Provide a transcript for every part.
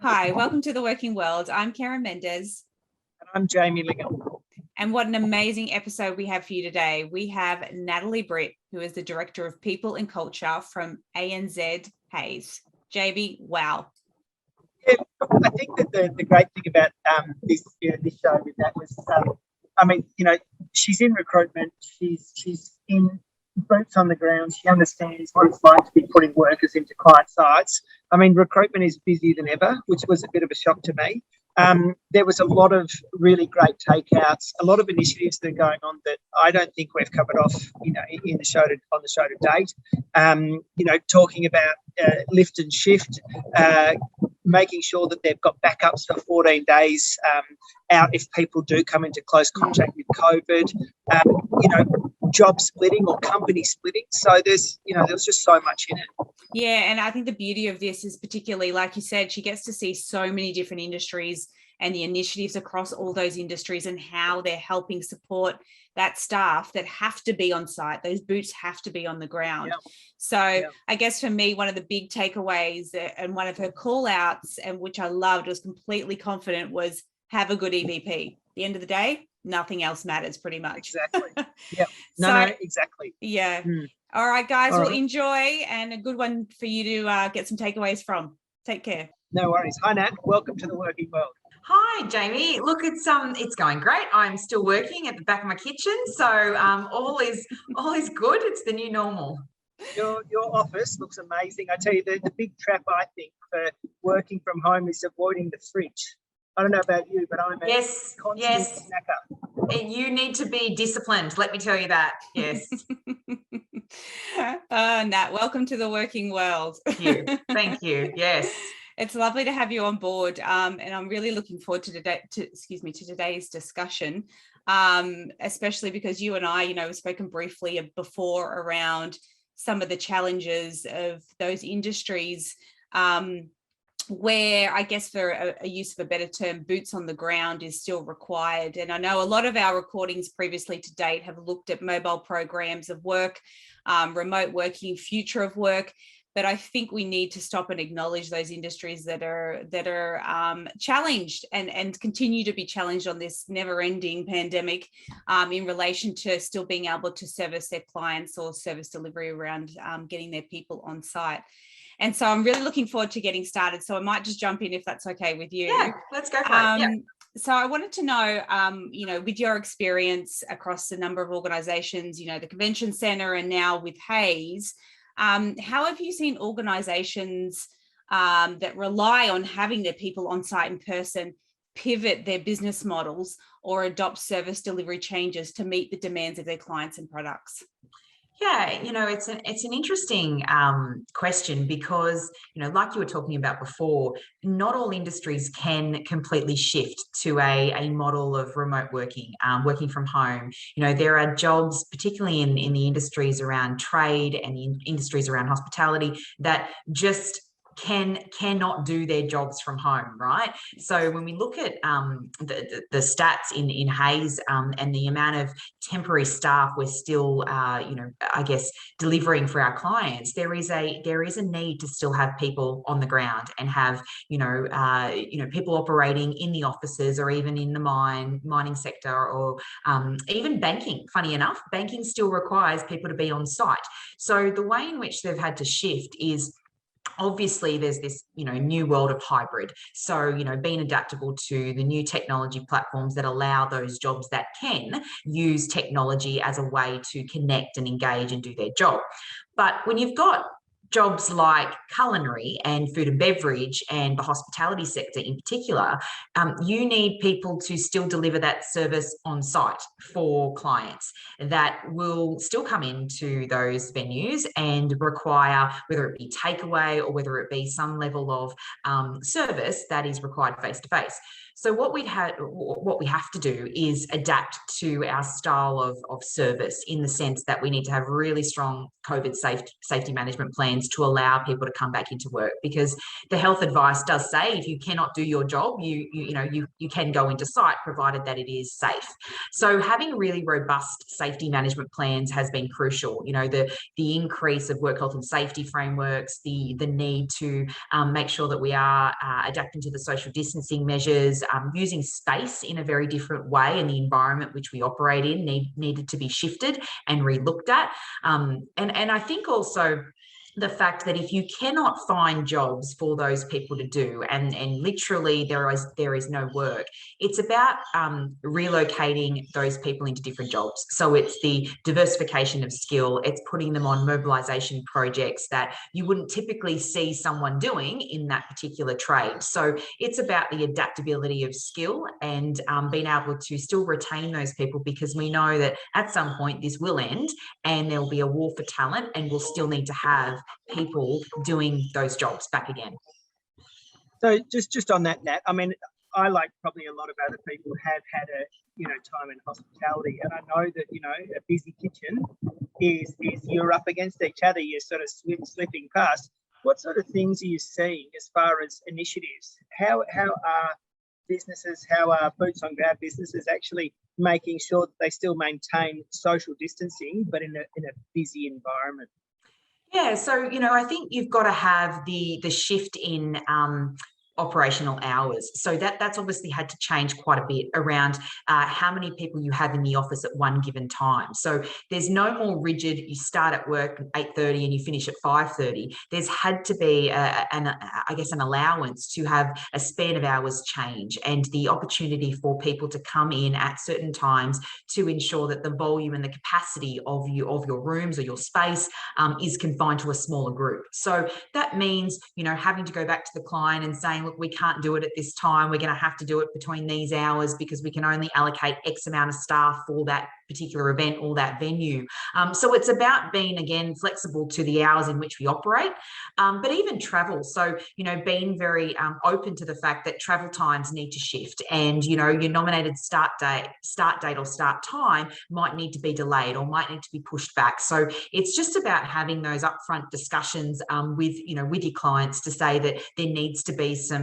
Hi, welcome to The Working World. I'm Karen Mendez. And I'm Jamie Lingham. And what an amazing episode we have for you today. We have Natalie Britt, who is the Director of People and Culture from ANZ Hayes. JB, wow. Yeah, I think that the great thing about this show with that was, she's in recruitment. She's in boots on the ground. She understands what it's like to be putting workers into client sites. I mean, recruitment is busier than ever, which was a bit of a shock to me. There was a lot of really great takeouts, a lot of initiatives that are going on that I don't think we've covered off, in the show to date. Talking about lift and shift, making sure that they've got backups for 14 days out if people do come into close contact with COVID. Job splitting or company splitting. So there's just so much in it. Yeah, and I think the beauty of this is particularly, like you said, she gets to see so many different industries and the initiatives across all those industries and how they're helping support that staff that have to be on site. Those boots have to be on the ground. Yeah. So I guess for me, one of the big takeaways and one of her call outs, and which I loved, was completely confident, was have a good EVP. At the end of the day, nothing else matters pretty much. Exactly. Yeah. No, exactly. Yeah. All right, guys, we'll enjoy, and a good one for you to get some takeaways from. Take care. No worries. Hi, Nat. Welcome to The Working World. Hi, Jamie. Look, it's going great. I'm still working at the back of my kitchen, so all is good. It's the new normal. Your office looks amazing. I tell you, the big trap I think for working from home is avoiding the fridge. I don't know about you, but I'm a constant snacker. You need to be disciplined. Let me tell you that. Yes. Nat, welcome to The Working World. Thank you. Yes. It's lovely to have you on board, and I'm really looking forward to today's discussion, especially because you and I, have spoken briefly before around some of the challenges of those industries where, I guess, for a use of a better term, boots on the ground is still required. And I know a lot of our recordings previously to date have looked at mobile programs of work, remote working, future of work. But I think we need to stop and acknowledge those industries that are challenged and continue to be challenged on this never-ending pandemic in relation to still being able to service their clients or service delivery around getting their people on site. And so I'm really looking forward to getting started. So I might just jump in if that's okay with you. Yeah, let's go for it. Yeah. So I wanted to know, with your experience across a number of organisations, the Convention Centre and now with Hayes, how have you seen organisations that rely on having their people on site in person pivot their business models or adopt service delivery changes to meet the demands of their clients and products? Yeah, it's an interesting question because, like you were talking about before, not all industries can completely shift to a model of remote working, working from home. There are jobs, particularly in the industries around trade and the industries around hospitality, that just cannot do their jobs from home, right? So when we look at the stats in Hayes and the amount of temporary staff we're still, delivering for our clients, there is a need to still have people on the ground and have people operating in the offices or even in the mining sector or even banking. Funny enough, banking still requires people to be on site. So the way in which they've had to shift is, obviously there's this new world of hybrid, so being adaptable to the new technology platforms that allow those jobs that can use technology as a way to connect and engage and do their job. But when you've got jobs like culinary and food and beverage and the hospitality sector in particular, you need people to still deliver that service on site for clients that will still come into those venues and require, whether it be takeaway or whether it be some level of service that is required face to face. So what we have to do is adapt to our style of service, in the sense that we need to have really strong COVID safety management plans plans to allow people to come back into work, because the health advice does say if you cannot do your job, you can go into site, provided that it is safe. So having really robust safety management plans has been crucial. The increase of work health and safety frameworks, the need to make sure that we are adapting to the social distancing measures, using space in a very different way, and the environment which we operate in needed to be shifted and re-looked at. And I think also the fact that if you cannot find jobs for those people to do, and literally there is no work, it's about relocating those people into different jobs. So it's the diversification of skill, it's putting them on mobilisation projects that you wouldn't typically see someone doing in that particular trade. So it's about the adaptability of skill and being able to still retain those people, because we know that at some point this will end and there will be a war for talent, and we'll still need to have people doing those jobs back again. So just on that, Nat, I mean, I, like probably a lot of other people, have had a time in hospitality, and I know that a busy kitchen is you're up against each other, you're sort of slipping past. What sort of things are you seeing as far as initiatives? How are businesses, how are boots on ground businesses actually making sure that they still maintain social distancing but in a busy environment? Yeah, so I think you've got to have the shift in operational hours. So that's obviously had to change quite a bit around how many people you have in the office at one given time. So there's no more rigid, you start at work at 8:30 and you finish at 5:30. There's had to be an allowance to have a span of hours change, and the opportunity for people to come in at certain times to ensure that the volume and the capacity of your rooms or your space is confined to a smaller group. So that means, having to go back to the client and saying, look, we can't do it at this time. We're going to have to do it between these hours because we can only allocate X amount of staff for that particular event or that venue. So it's about being, again, flexible to the hours in which we operate, but even travel. So, being very open to the fact that travel times need to shift, and, your nominated start date or start time might need to be delayed or might need to be pushed back. So it's just about having those upfront discussions with your clients to say that there needs to be some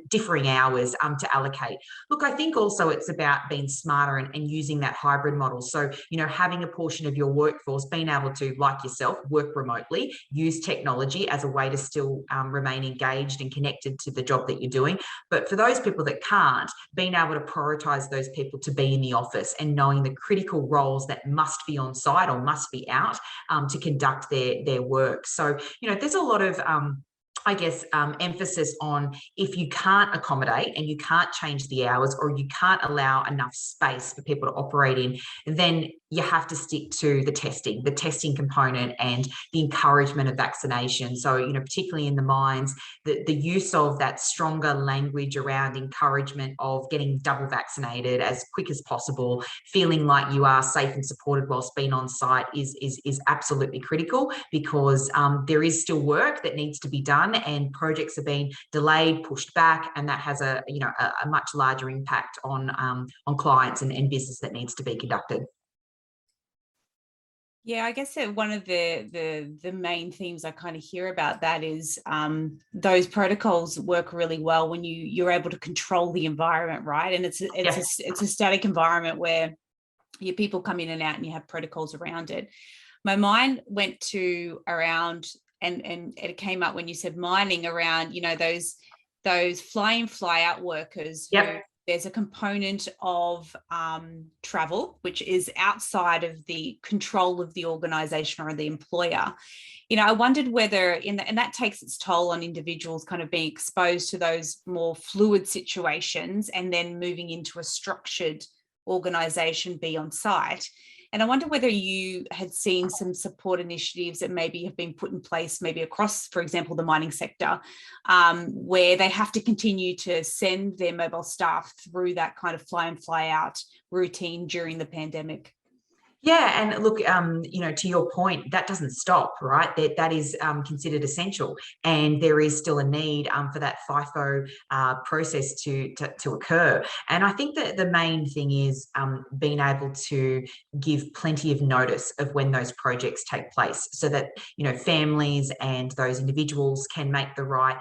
differing hours to allocate. Look, I think also it's about being smarter and using that hybrid model. So, having a portion of your workforce being able to, like yourself, work remotely, use technology as a way to still remain engaged and connected to the job that you're doing. But for those people that can't, being able to prioritise those people to be in the office and knowing the critical roles that must be on site or must be out to conduct their work. So, there's a lot of emphasis on, if you can't accommodate and you can't change the hours, or you can't allow enough space for people to operate in, then you have to stick to the testing component and the encouragement of vaccination. So, particularly in the mines, the use of that stronger language around encouragement of getting double vaccinated as quick as possible, feeling like you are safe and supported whilst being on site is absolutely critical, because there is still work that needs to be done, and projects are being delayed, pushed back, and that has a much larger impact on clients and business that needs to be conducted. Yeah, I guess that one of the main themes I kind of hear about that is those protocols work really well when you're able to control the environment, right? And it's a static environment where your people come in and out and you have protocols around it. My mind went to around, and it came up when you said mining, around those fly in, fly out workers. Yep. There's a component of travel, which is outside of the control of the organisation or the employer. I wondered whether and that takes its toll on individuals kind of being exposed to those more fluid situations and then moving into a structured organisation, be on site. And I wonder whether you had seen some support initiatives that maybe have been put in place, maybe across, for example, the mining sector, where they have to continue to send their mobile staff through that kind of fly in, fly out routine during the pandemic. Yeah, and look, to your point, that doesn't stop, right? That is considered essential, and there is still a need for that FIFO process to occur. And I think that the main thing is being able to give plenty of notice of when those projects take place, so that families and those individuals can make the right,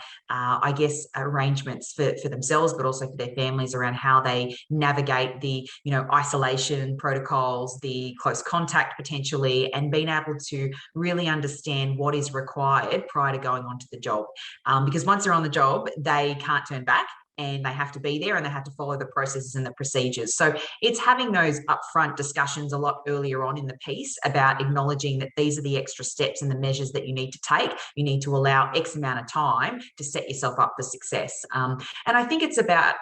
arrangements for themselves, but also for their families around how they navigate the isolation protocols, the close contact potentially, and being able to really understand what is required prior to going onto the job. Because once they're on the job, they can't turn back, and they have to be there, and they have to follow the processes and the procedures. So it's having those upfront discussions a lot earlier on in the piece about acknowledging that these are the extra steps and the measures that you need to take. You need to allow X amount of time to set yourself up for success. And I think it's about,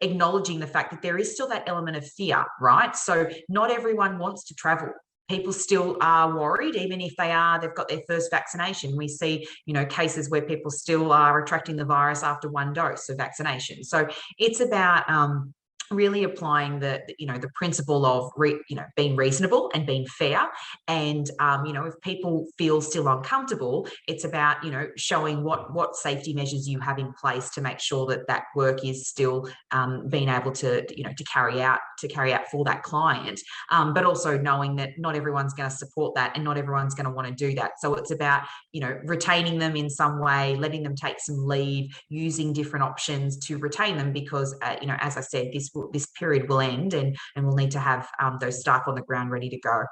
acknowledging the fact that there is still that element of fear, right? So not everyone wants to travel. People still are worried, even if they've got their first vaccination. We see, cases where people still are attracting the virus after one dose of vaccination. So it's about really applying the principle of being reasonable and being fair. And if people feel still uncomfortable, it's about showing what safety measures you have in place to make sure that work is still being able to carry out for that client, but also knowing that not everyone's going to support that, and not everyone's going to want to do that. So it's about retaining them in some way, letting them take some leave, using different options to retain them, because as I said, this period will end, and we'll need to have those staff on the ground ready to go.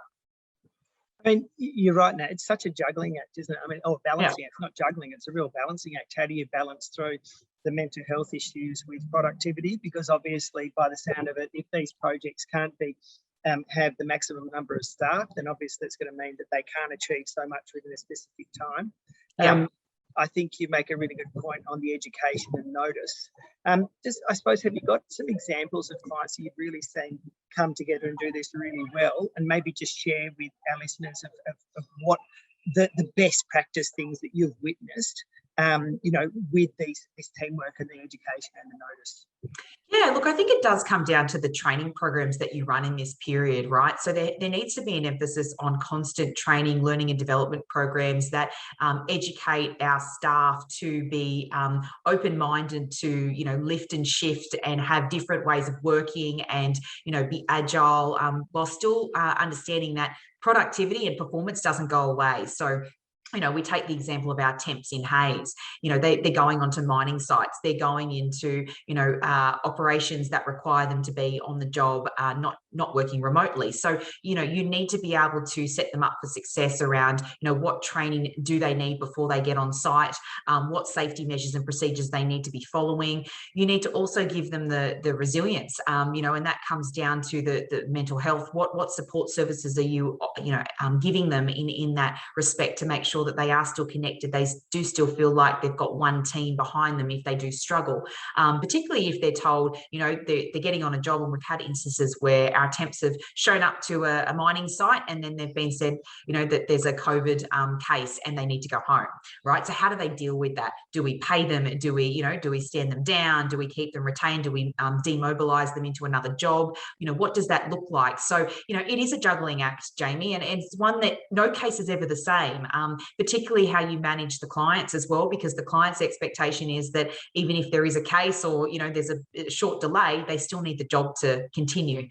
I mean, you're right, Nat. It's such a juggling act, isn't it? I mean, balancing act, not juggling. It's a real balancing act. How do you balance through the mental health issues with productivity? Because obviously, by the sound of it, if these projects can't be have the maximum number of staff, then obviously it's going to mean that they can't achieve so much within a specific time. I think you make a really good point on the education and notice. I suppose, have you got some examples of clients that you've really seen come together and do this really well, and maybe just share with our listeners of what the best practice things that you've witnessed, with this teamwork and the education and the notice? Yeah, look, I think it does come down to the training programs that you run in this period, right? So there needs to be an emphasis on constant training, learning and development programs that educate our staff to be open-minded to, lift and shift and have different ways of working, and, be agile, while still understanding that productivity and performance doesn't go away. So we take the example of our temps in Hayes. They're going onto mining sites. They're going into, operations that require them to be on the job, not working remotely. So, you need to be able to set them up for success around, what training do they need before they get on site, what safety measures and procedures they need to be following. You need to also give them the resilience, and that comes down to the mental health. What support services are you, giving them in that respect, to make sure that they are still connected, they do still feel like they've got one team behind them if they do struggle, particularly if they're told, they're getting on a job. And we've had instances where our temps have shown up to a mining site, and then they've been said, that there's a COVID case and they need to go home, right? So how do they deal with that? Do we pay them? Do we stand them down? Do we keep them retained? Do we demobilize them into another job? What does that look like? So, it is a juggling act, Jamie, and it's one that no case is ever the same, particularly how you manage the clients as well, because the client's expectation is that even if there is a case or, there's a short delay, they still need the job to continue.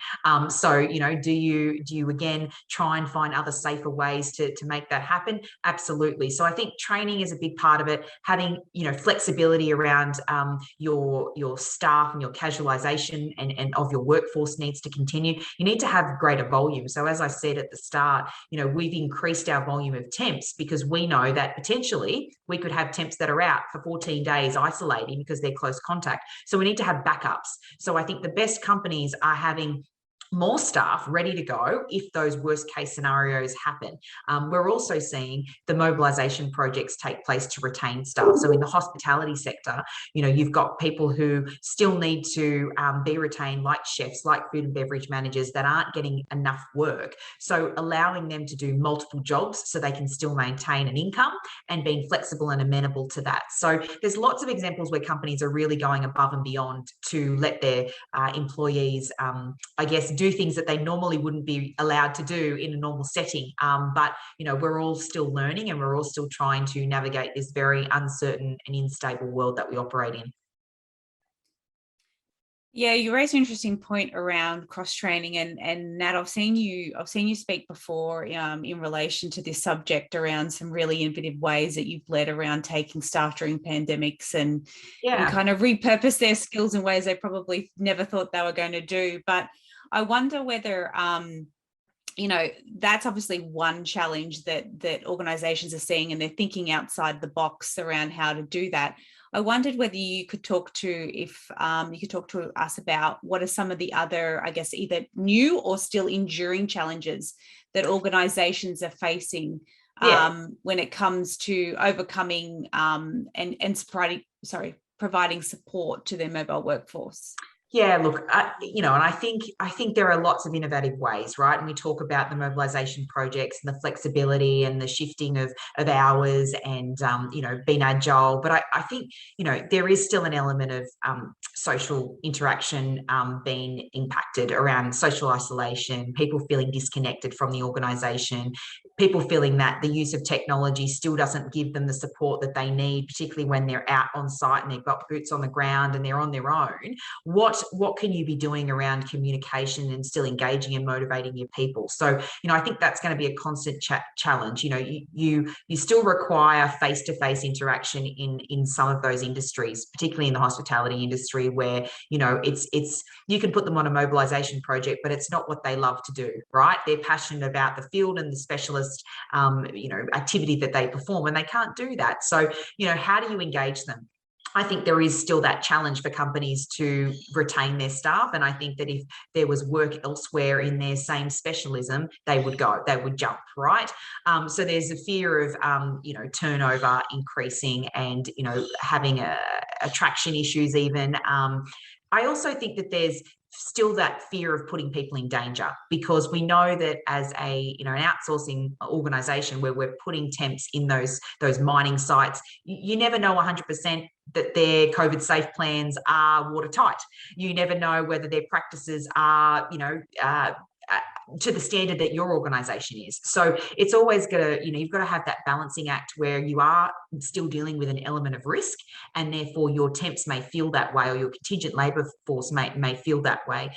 So, do you again try and find other safer ways to make that happen? Absolutely. So I think training is a big part of it. Having, flexibility around your staff and your casualisation and of your workforce needs to continue. You need to have greater volume. So as I said at the start, we've increased our volume of temps because we know that potentially we could have temps that are out for 14 days isolating because they're close contact. So we need to have backups. So I think the best companies are having more staff ready to go if those worst case scenarios happen. We're also seeing the mobilisation projects take place to retain staff. So in the hospitality sector, you've got people who still need to be retained, like chefs, like food and beverage managers, that aren't getting enough work. So allowing them to do multiple jobs so they can still maintain an income, and being flexible and amenable to that. So there's lots of examples where companies are really going above and beyond to let their employees, do things that they normally wouldn't be allowed to do in a normal setting. But, we're all still learning, and we're all still trying to navigate this very uncertain and unstable world that we operate in. Yeah, you raised an interesting point around cross training, and Nat, I've seen you speak before in relation to this subject around some really innovative ways that you've led around taking staff during pandemics and kind of repurpose their skills in ways they probably never thought they were going to do. But I wonder whether that's obviously one challenge that organizations are seeing, and they're thinking outside the box around how to do that. I wondered whether you could talk to us about what are some of the other, I guess, either new or still enduring challenges that organizations are facing when it comes to overcoming and providing support to their mobile workforce. Yeah, look, and I think there are lots of innovative ways, right? And we talk about the mobilisation projects and the flexibility and the shifting of hours and, being agile. But I think, there is still an element of social interaction being impacted around social isolation, people feeling disconnected from the organisation, people feeling that the use of technology still doesn't give them the support that they need, particularly when they're out on site and they've got boots on the ground and they're on their own. What can you be doing around communication and still engaging and motivating your people? So, I think that's going to be a constant challenge. You still require face-to-face interaction in some of those industries, particularly in the hospitality industry, where, it's you can put them on a mobilisation project, but it's not what they love to do, right? They're passionate about the field and the specialist, activity that they perform, and they can't do that. So, how do you engage them? I think there is still that challenge for companies to retain their staff. And I think that if there was work elsewhere in their same specialism, they would jump, right? So there's a fear of, turnover increasing and, having attraction issues even. I also think that there's still that fear of putting people in danger, because we know that as an outsourcing organization where we're putting temps in those mining sites, you never know 100% that their COVID safe plans are watertight. You never know whether their practices are, to the standard that your organisation is. So it's always you've got to have that balancing act where you are still dealing with an element of risk, and therefore your temps may feel that way, or your contingent labour force may feel that way.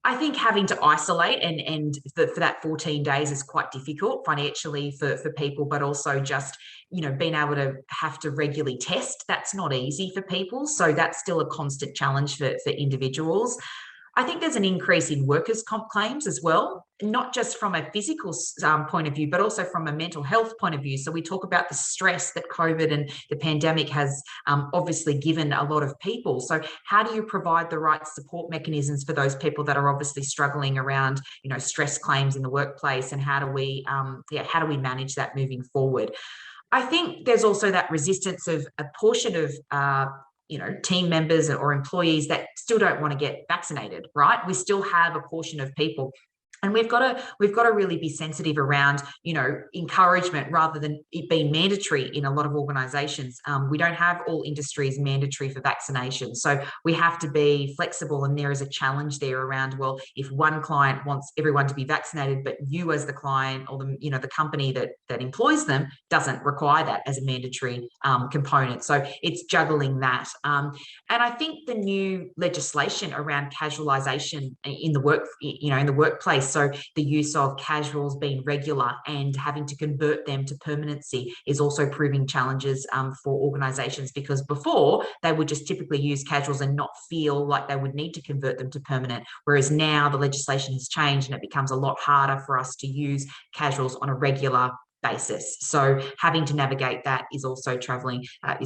I think having to isolate and for that 14 days is quite difficult financially for people, but also just, being able to have to regularly test, that's not easy for people. So that's still a constant challenge for individuals. I think there's an increase in workers' comp claims as well, not just from a physical point of view, but also from a mental health point of view. So we talk about the stress that COVID and the pandemic has obviously given a lot of people. So how do you provide the right support mechanisms for those people that are obviously struggling around, stress claims in the workplace, and how do we manage that moving forward? I think there's also that resistance of a portion of team members or employees that still don't want to get vaccinated, right? We still have a portion of people, and we've got to really be sensitive around, encouragement rather than it being mandatory in a lot of organisations. We don't have all industries mandatory for vaccination, so we have to be flexible. And there is a challenge there around, well, if one client wants everyone to be vaccinated, but you as the client or the company that employs them doesn't require that as a mandatory component. So it's juggling that. And I think the new legislation around casualisation in the workplace. So the use of casuals being regular and having to convert them to permanency is also proving challenges for organisations, because before they would just typically use casuals and not feel like they would need to convert them to permanent. Whereas now the legislation has changed and it becomes a lot harder for us to use casuals on a regular basis. So having to navigate that is also troubling. I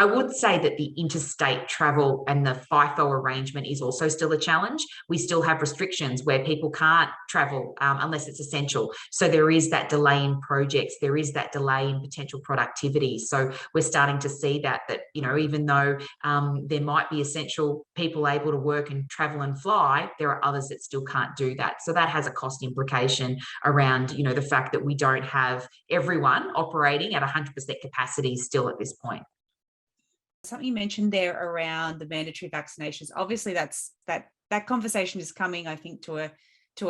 would say that the interstate travel and the FIFO arrangement is also still a challenge. We still have restrictions where people can't travel unless it's essential. So there is that delay in projects. There is that delay in potential productivity. So we're starting to see that even though there might be essential people able to work and travel and fly, there are others that still can't do that. So that has a cost implication around, the fact that we don't have everyone operating at 100% capacity still at this point. Something you mentioned there around the mandatory vaccinations. Obviously, that that conversation is coming, I think, to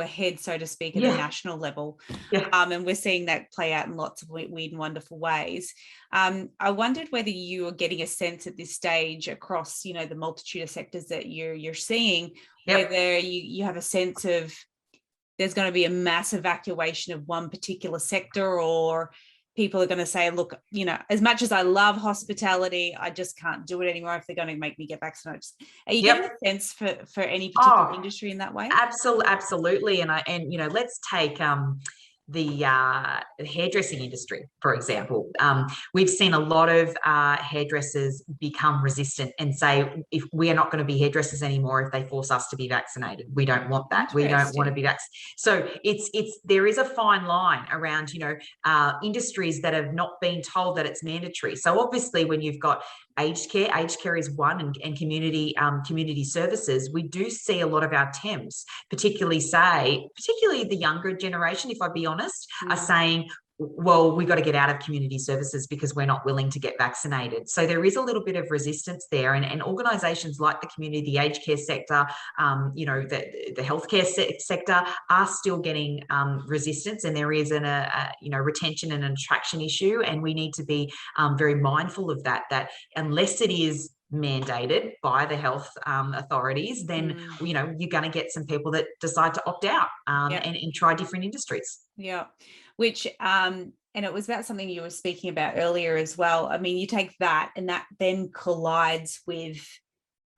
a head, so to speak, at Yeah. a national level. Yeah. And we're seeing that play out in lots of weird and wonderful ways. I wondered whether you are getting a sense at this stage across, you know, the multitude of sectors that you're seeing, Yep. whether you have a sense of there's going to be a mass evacuation of one particular sector, or people are going to say, look, you know, as much as I love hospitality, I just can't do it anymore if they're going to make me get vaccinated. Are you Yep. getting a sense for any particular Oh, industry in that way? absolutely. And you know, let's take the hairdressing industry, for example. We've seen a lot of hairdressers become resistant and say, if we are not going to be hairdressers anymore if they force us to be vaccinated. We don't want that. We don't want to be vaccinated. So there is a fine line around, you know, industries that have not been told that it's mandatory. So obviously when you've got aged care is one, and community services, we do see a lot of our temps, particularly the younger generation, if I be honest, are saying, well, we've got to get out of community services because we're not willing to get vaccinated. So there is a little bit of resistance there, and organisations like the community, the aged care sector, you know, the healthcare sector are still getting resistance, and there is a you know, retention and an attraction issue, and we need to be very mindful of that unless it is mandated by the health authorities, then you know, you're going to get some people that decide to opt out and try different industries. Yeah, which and it was about something you were speaking about earlier as well. I mean, you take that, and that then collides with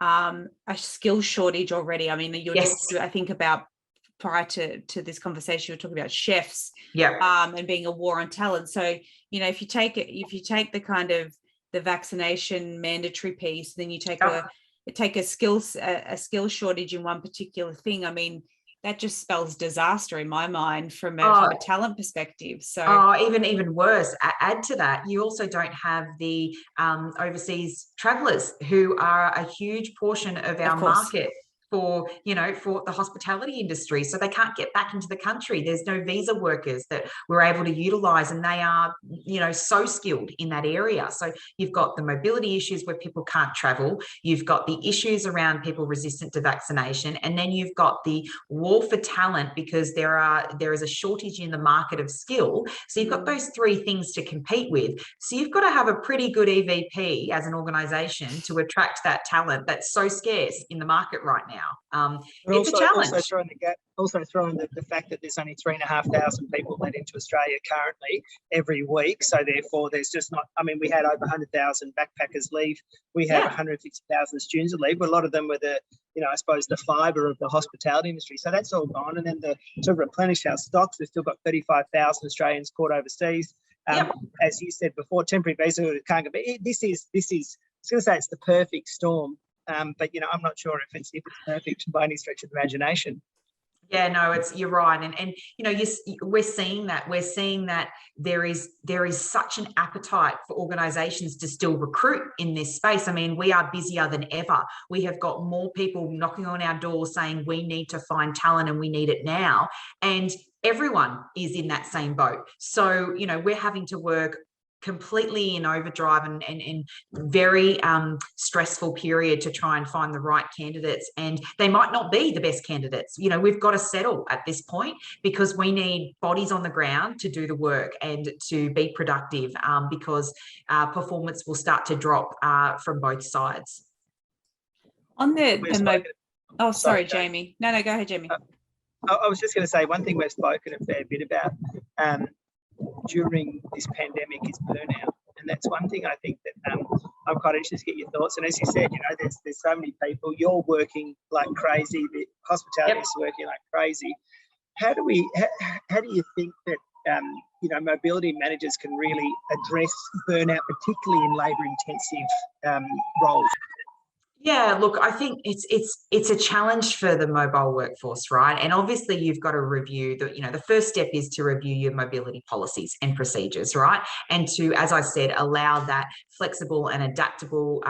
a skill shortage already. I mean, you're talking, I think, about prior to this conversation, you were talking about chefs, and being a war on talent. So, you know, if you take the kind of the vaccination mandatory piece, then you take a skill shortage in one particular thing. I mean, that just spells disaster in my mind from a talent perspective. So even worse, add to that, you also don't have the overseas travellers, who are a huge portion of our market for, you know, for the hospitality industry. So they can't get back into the country. There's no visa workers that we're able to utilize, and they are, you know, so skilled in that area. So you've got the mobility issues where people can't travel, you've got the issues around people resistant to vaccination, and then you've got the war for talent because there is a shortage in the market of skill. So you've got those three things to compete with. So you've got to have a pretty good EVP as an organisation to attract that talent that's so scarce in the market right now. It's a challenge. Also throwing the fact that there's only 3,500 people let into Australia currently every week. So therefore, there's just not. I mean, we had over 100,000 backpackers leave. We had 150,000 students leave. But a lot of them were I suppose the fibre of the hospitality industry. So that's all gone. And then to replenish our stocks, we've still got 35,000 Australians caught overseas. As you said before, temporary visa can't go. But this is. I was going to say it's the perfect storm. But you know, I'm not sure if it's perfect by any stretch of the imagination. Yeah, no, you're right, and you know, we're seeing that there is such an appetite for organisations to still recruit in this space. I mean, we are busier than ever. We have got more people knocking on our doors saying we need to find talent and we need it now, and everyone is in that same boat. So you know, we're having to work completely in overdrive and very stressful period to try and find the right candidates, and they might not be the best candidates. You know, we've got to settle at this point because we need bodies on the ground to do the work and to be productive, because performance will start to drop from both sides. On sorry, Jamie. No, go ahead, Jamie. I was just going to say one thing we've spoken a fair bit about during this pandemic is burnout, and that's one thing I think that I'm quite interested to get your thoughts. And as you said, you know, there's so many people. You're working like crazy. The hospitality is working like crazy. How do you think that you know, mobility managers can really address burnout, particularly in labour-intensive roles? Yeah, look, I think it's a challenge for the mobile workforce, right? And obviously you've got to review the first step is to review your mobility policies and procedures, right? And to, as I said, allow that flexible and adaptable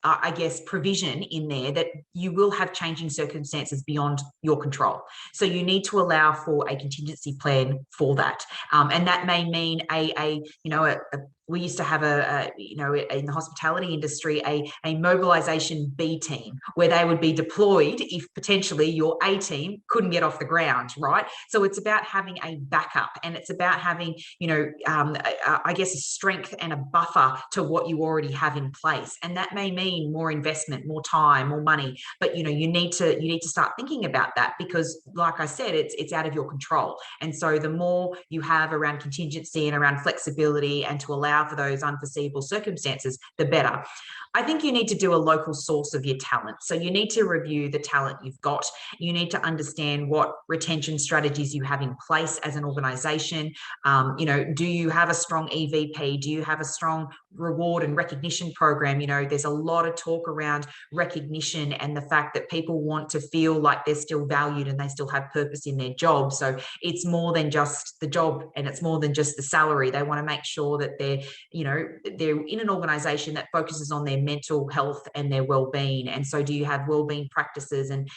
I guess, provision in there that you will have changing circumstances beyond your control. So you need to allow for a contingency plan for that. And that may mean a we used to have in the hospitality industry, a mobilization B team where they would be deployed if potentially your A team couldn't get off the ground, right? So it's about having a backup, and it's about having, I guess, a strength and a buffer to what you already have in place. And that may mean more investment, more time, more money, but you need to start thinking about that, because like I said, it's out of your control. And so the more you have around contingency and around flexibility and to allow for those unforeseeable circumstances, the better. I think you need to do a local source of your talent. So you need to review the talent you've got. You need to understand what retention strategies you have in place as an organisation. Do you have a strong EVP? Do you have a strong reward and recognition program? There's a lot of talk around recognition and the fact that people want to feel like they're still valued and they still have purpose in their job. So it's more than just the job, and it's more than just the salary. They want to make sure that they're in an organisation that focuses on their mental health and their well-being. And so do you have well-being practices and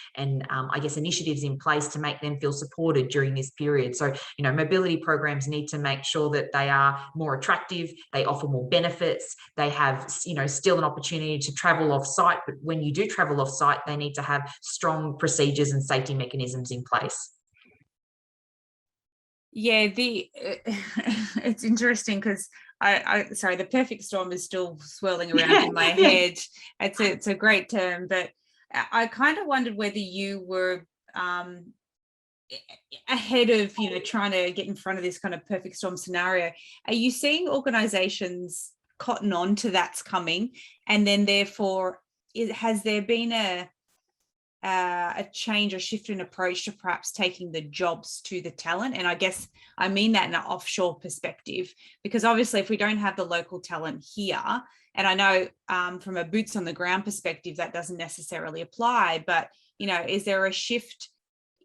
I guess initiatives in place to make them feel supported during this period? So mobility programs need to make sure that they are more attractive, they offer more benefits, they have still an opportunity to travel off site, but when you do travel off site, they need to have strong procedures and safety mechanisms in place. Yeah, it's interesting because sorry, the perfect storm is still swirling around in my head. It's a great term, but I kind of wondered whether you were ahead of trying to get in front of this kind of perfect storm scenario. Are you seeing organizations cotton on to that's coming, and then therefore has there been a change or shift in approach to perhaps taking the jobs to the talent? And I guess I mean that in an offshore perspective, because obviously if we don't have the local talent here, and I know from a boots on the ground perspective that doesn't necessarily apply, but is there a shift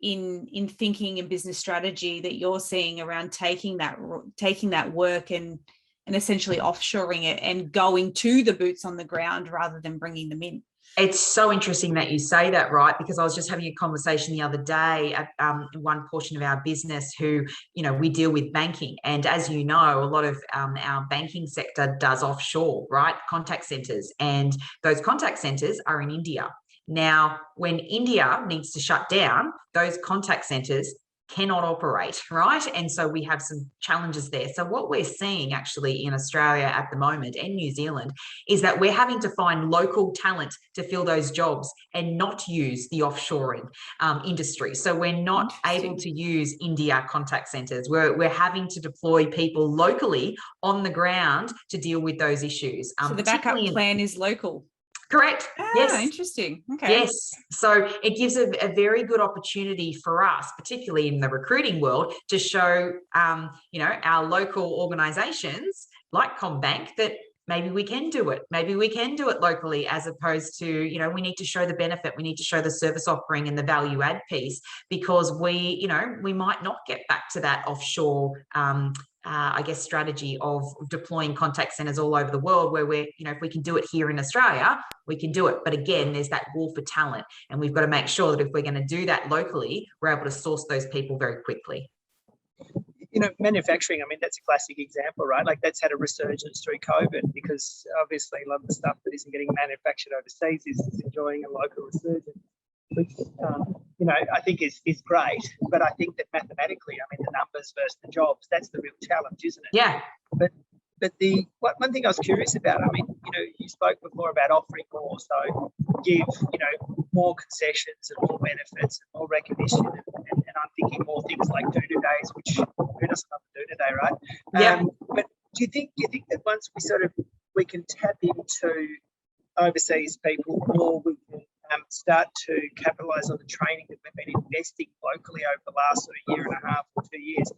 in thinking and business strategy that you're seeing around taking that work and essentially offshoring it and going to the boots on the ground rather than bringing them in? It's so interesting that you say that, right? Because I was just having a conversation the other day at one portion of our business who, we deal with banking. And as you know, a lot of our banking sector does offshore, right? Contact centers. And those contact centers are in India. Now, when India needs to shut down, those contact centers cannot operate, right? And so we have some challenges there. So what we're seeing actually in Australia at the moment and New Zealand is that we're having to find local talent to fill those jobs and not use the offshoring industry. So we're not able to use India contact centers. We're having to deploy people locally on the ground to deal with those issues. So the backup plan is local. Correct. Yes. Interesting. Okay. Yes. So it gives a very good opportunity for us, particularly in the recruiting world, to show, our local organisations like CommBank that maybe we can do it. Maybe we can do it locally, as opposed to, we need to show the benefit. We need to show the service offering and the value add piece, because we might not get back to that offshore strategy of deploying contact centers all over the world, where we're, if we can do it here in Australia, we can do it. But again, there's that war for talent, and we've got to make sure that if we're going to do that locally, we're able to source those people very quickly. Manufacturing, that's a classic example, right? Like that's had a resurgence through COVID, because obviously a lot of the stuff that isn't getting manufactured overseas is enjoying a local resurgence, which, I think is great. But I think that mathematically, the numbers versus the jobs, that's the real challenge, isn't it? Yeah. But one thing I was curious about, you spoke before about offering more, so give, more concessions and more benefits and more recognition, and I'm thinking more things like do-to days, which who doesn't love a do-to day, right? Yeah. But do you think that once we can tap into overseas people, or we can start to capitalise on the training that we've been investing locally over the last sort of year and a half or 2 years,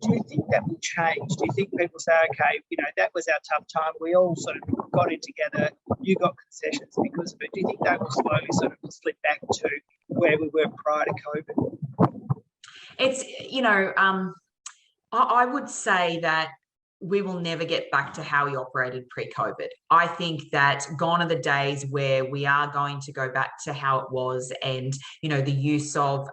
do you think that will change? Do you think people say, okay, that was our tough time, we all sort of got it together, you got concessions because of it? Do you think they will slowly sort of slip back to where we were prior to COVID? It's, I would say that we will never get back to how we operated pre-COVID. I think that gone are the days where we are going to go back to how it was, and the use of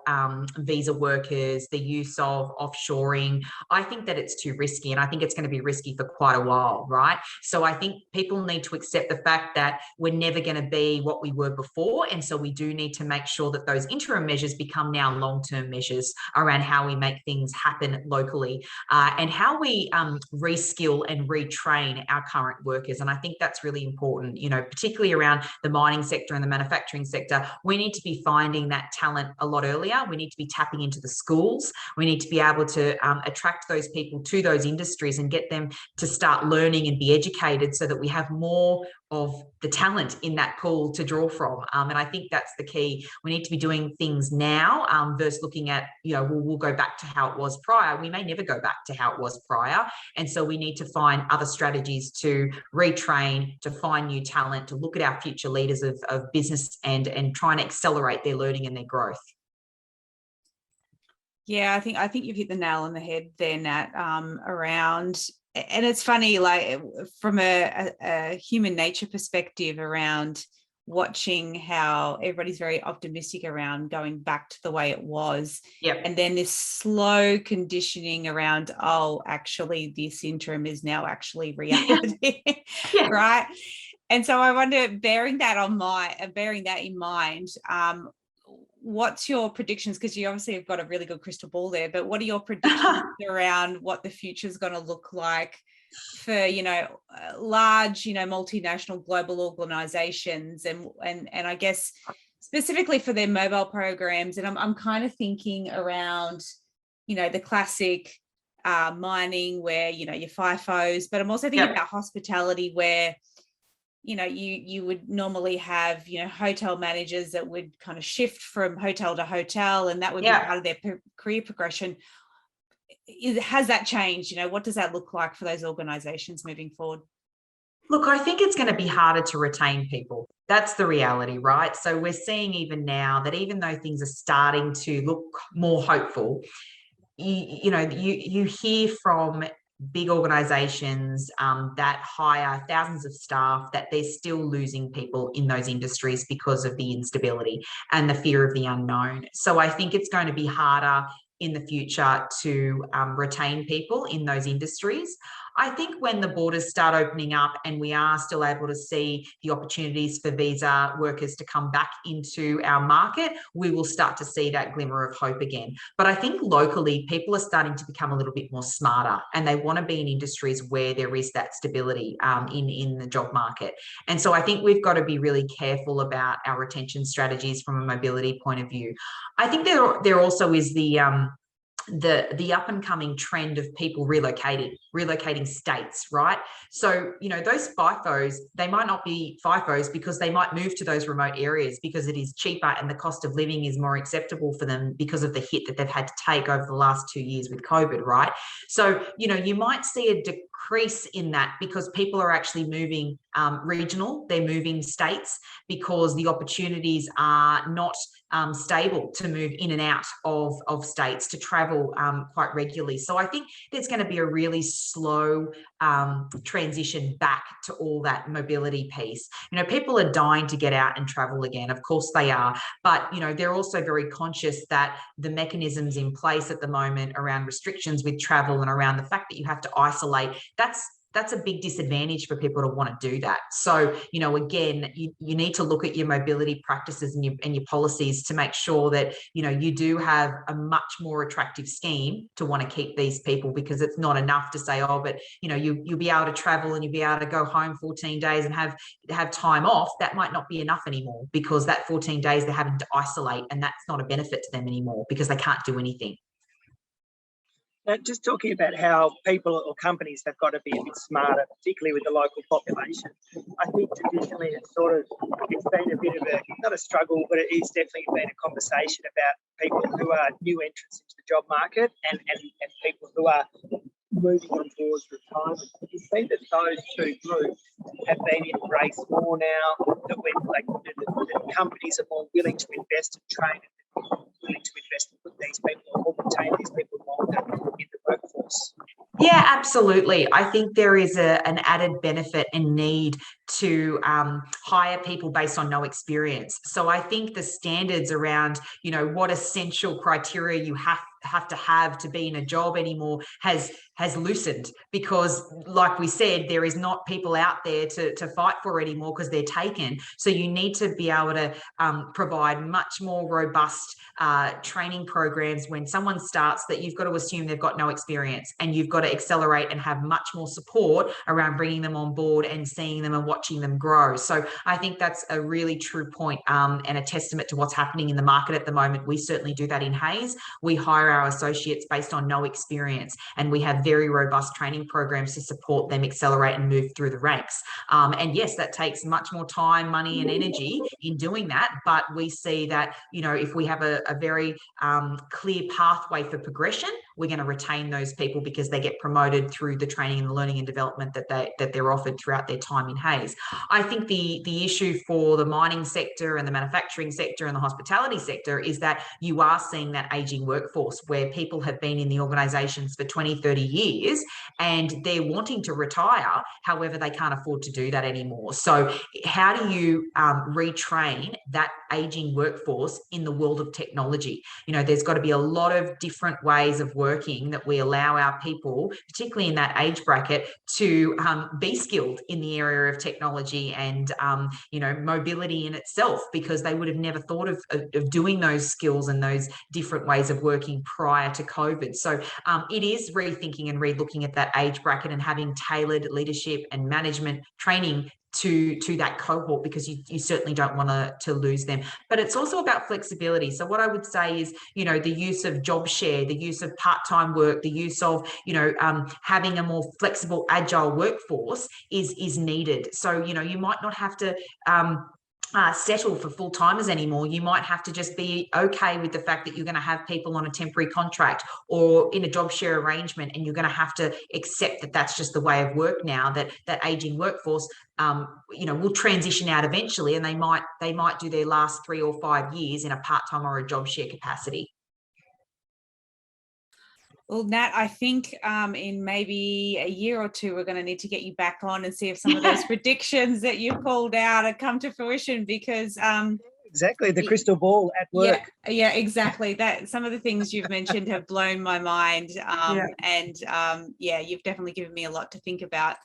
visa workers, the use of offshoring. I think that it's too risky, and I think it's going to be risky for quite a while, right? So I think people need to accept the fact that we're never going to be what we were before, and so we do need to make sure that those interim measures become now long-term measures around how we make things happen locally, and how we reskill and retrain our current workers. And I think that's really important, particularly around the mining sector and the manufacturing sector. We need to be finding that talent a lot earlier. We need to be tapping into the schools. We need to be able to attract those people to those industries and get them to start learning and be educated, so that we have more of the talent in that pool to draw from. And I think that's the key. We need to be doing things now versus looking at, we'll go back to how it was prior. We may never go back to how it was prior. And so we need to find other strategies to retrain, to find new talent, to look at our future leaders of business and try and accelerate their learning and their growth. Yeah, I think you've hit the nail on the head there, Nat, around, and it's funny, like from a human nature perspective, around watching how everybody's very optimistic around going back to the way it was. Yep. And then this slow conditioning around, oh, actually this interim is now actually reality. Yeah. Right. And so I wonder, bearing that in mind, what's your predictions? Because you obviously have got a really good crystal ball there, but what are your predictions around what the future is going to look like for, large, multinational global organizations, and I guess specifically for their mobile programs? And I'm kind of thinking around, the classic mining where, your FIFOs, but I'm also thinking about hospitality where, you would normally have, hotel managers that would kind of shift from hotel to hotel, and that would be part of their career progression. Has that changed? What does that look like for those organizations moving forward? Look, I think it's going to be harder to retain people. That's the reality, right? So we're seeing even now that even though things are starting to look more hopeful, you hear from big organizations that hire thousands of staff that they're still losing people in those industries because of the instability and the fear of the unknown. So I think it's going to be harder in the future to retain people in those industries. I think when the borders start opening up and we are still able to see the opportunities for visa workers to come back into our market, we will start to see that glimmer of hope again. But I think locally, people are starting to become a little bit more smarter, and they want to be in industries where there is that stability in the job market. And so I think we've got to be really careful about our retention strategies from a mobility point of view. I think there also is the up and coming trend of people relocating states, right? So, those FIFOs, they might not be FIFOs because they might move to those remote areas because it is cheaper and the cost of living is more acceptable for them because of the hit that they've had to take over the last 2 years with COVID, right? So, you might see a decrease in that because people are actually moving regional, they're moving states because the opportunities are not stable to move in and out of states, to travel quite regularly. So I think there's going to be a really slow transition back to all that mobility piece. People are dying to get out and travel again. Of course they are. But, they're also very conscious that the mechanisms in place at the moment around restrictions with travel and around the fact that you have to isolate, that's a big disadvantage for people to want to do that. So, again, you need to look at your mobility practices and your policies to make sure that, you do have a much more attractive scheme to want to keep these people, because it's not enough to say, oh, but, you'll be able to travel and you'll be able to go home 14 days and have time off. That might not be enough anymore, because that 14 days they're having to isolate, and that's not a benefit to them anymore because they can't do anything. Just talking about how people or companies have got to be a bit smarter, particularly with the local population. I think traditionally it's been a bit of not a struggle, but it is definitely been a conversation about people who are new entrants into the job market and people who are moving on towards retirement. You see that those two groups have been embraced more now, that the companies are more willing to invest and train, and willing to invest and put these people or retain these people longer in the workforce. Yeah, absolutely. I think there is an added benefit and need to hire people based on no experience. So I think the standards around, what essential criteria you have to be in a job anymore has loosened, because like we said, there is not people out there to fight for anymore because they're taken. So you need to be able to provide much more robust training programs when someone starts, that you've got to assume they've got no experience, and you've got to accelerate and have much more support around bringing them on board and seeing them and watching them grow. So I think that's a really true point, and a testament to what's happening in the market at the moment. We certainly do that in Hayes. We hire our associates based on no experience, and we have very robust training programs to support them accelerate and move through the ranks. And yes, that takes much more time, money, and energy in doing that. But we see that, if we have a very clear pathway for progression, we're going to retain those people because they get promoted through the training and the learning and development that they're offered throughout their time in Hayes. I think the issue for the mining sector and the manufacturing sector and the hospitality sector is that you are seeing that aging workforce where people have been in the organisations for 20, 30 years and they're wanting to retire. However, they can't afford to do that anymore. So how do you retrain that aging workforce in the world of technology? There's got to be a lot of different ways of working that we allow our people, particularly in that age bracket, to be skilled in the area of technology and mobility in itself, because they would have never thought of doing those skills and those different ways of working prior to COVID. So it is rethinking and relooking at that age bracket and having tailored leadership and management training to that cohort, because you certainly don't want to lose them. But it's also about flexibility. So what I would say is, the use of job share, the use of part-time work, the use of, having a more flexible, agile workforce is needed. So, you might not have to settle for full-timers anymore. You might have to just be okay with the fact that you're going to have people on a temporary contract or in a job share arrangement, and you're going to have to accept that that's just the way of work now, that aging workforce will transition out eventually, and they might do their last 3 or 5 years in a part-time or a job share capacity. Well, Nat, I think in maybe a year or two, we're going to need to get you back on and see if some of those predictions that you called out have come to fruition, because exactly, the crystal ball at work. Yeah, exactly. That some of the things you've mentioned have blown my mind, and you've definitely given me a lot to think about.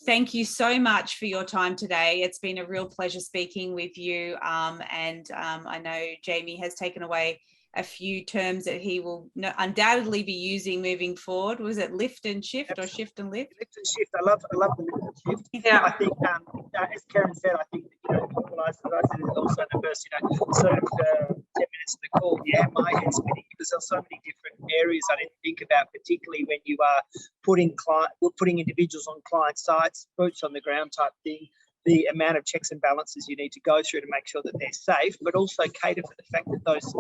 Thank you so much for your time today. It's been a real pleasure speaking with you, and I know Jamie has taken away a few terms that he will undoubtedly be using moving forward. Was it lift and shift? Absolutely. Or shift and lift? Lift and shift. I love the lift and shift. Yeah. I think, as Karen said, I think that, I said it also in the first, sort of 10 minutes of the call. Yeah, my head's spinning because there's so many different areas I didn't think about, particularly when you are putting individuals on client sites, boots on the ground type thing. The amount of checks and balances you need to go through to make sure that they're safe, but also cater for the fact that those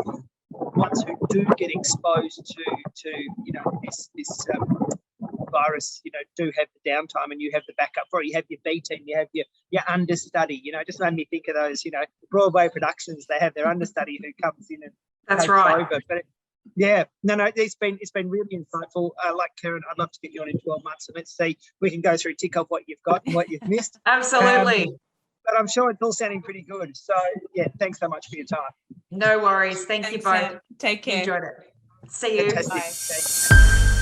ones who do get exposed to this virus, do have the downtime, and you have the backup for it. You have your B team, you have your understudy. Just made me think of those. Broadway productions, they have their understudy who comes in and that's right. Over. But it's been really insightful. Like Karen, I'd love to get you on in 12 months, and let's see, we can go through, tick off what you've got and what you've missed. Absolutely. But I'm sure it's all sounding pretty good. So thanks so much for your time. No worries. Thank you both. Take care. Enjoyed it. See you. Fantastic. Bye.